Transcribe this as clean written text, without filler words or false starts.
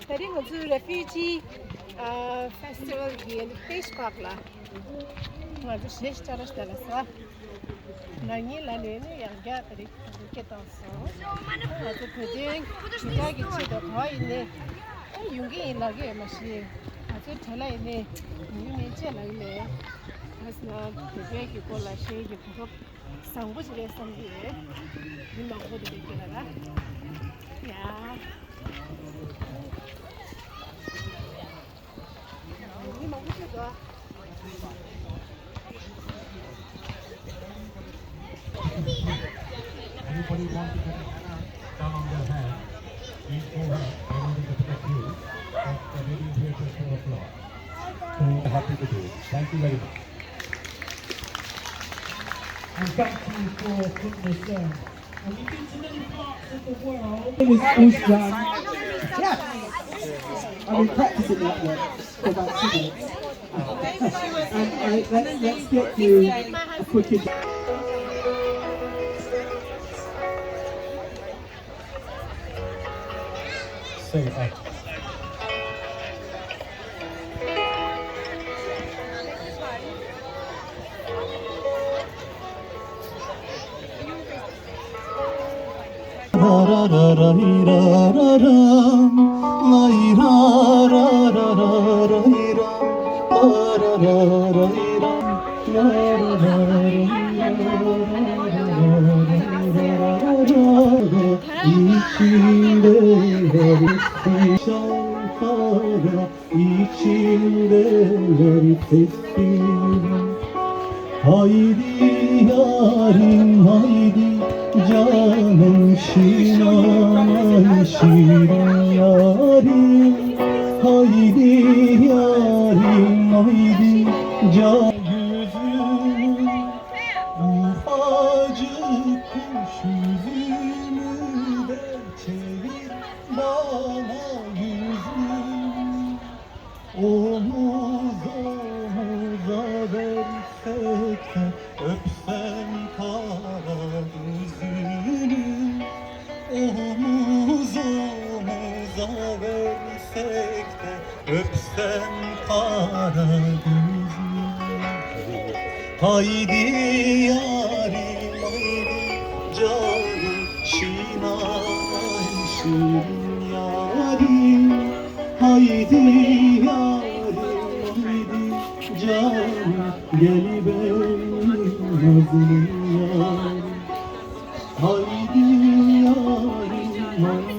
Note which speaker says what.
Speaker 1: Tadi ngzu refugee festival giyen fish park la. Ngzu shesh charash dalasa. Nangi la lene yarga tadi ketanso. Ngzu puding kita gichi do thai ne. Yungi lagi mashi. Ngzu thala ne. Yungi che la ne. Asna tebe ki kola she ki phok sangbu jire samgi. Nimma ko de kela. Ya.
Speaker 2: Anybody want to get a banner down on their hand? Please go ahead. I want to pick up you. But the meeting here till 4 o'clock. So happy to do it. Thank you very much. And thank you for putting this down. And we've been to many parts of the world. My name is Usman. Yes! I've been practicing that one for about 2 minutes. And let's get you a quick say hi. Ra ra ra ra ra ra ra ra ra ra ra haydi yarim haydi canım şinan şirin yarim haydi yarim haydi can yüzüm ufacık kuş yüzümü de çevir bana yüzüm omuz omuza versek de öpsem kara gözünü omuz omuza versek de öpsem kara gözünü haydi yarim haydi canım şinan şirin yarim haydi yarim haydi canım gel benim nazlım yarim haydi yarim haydi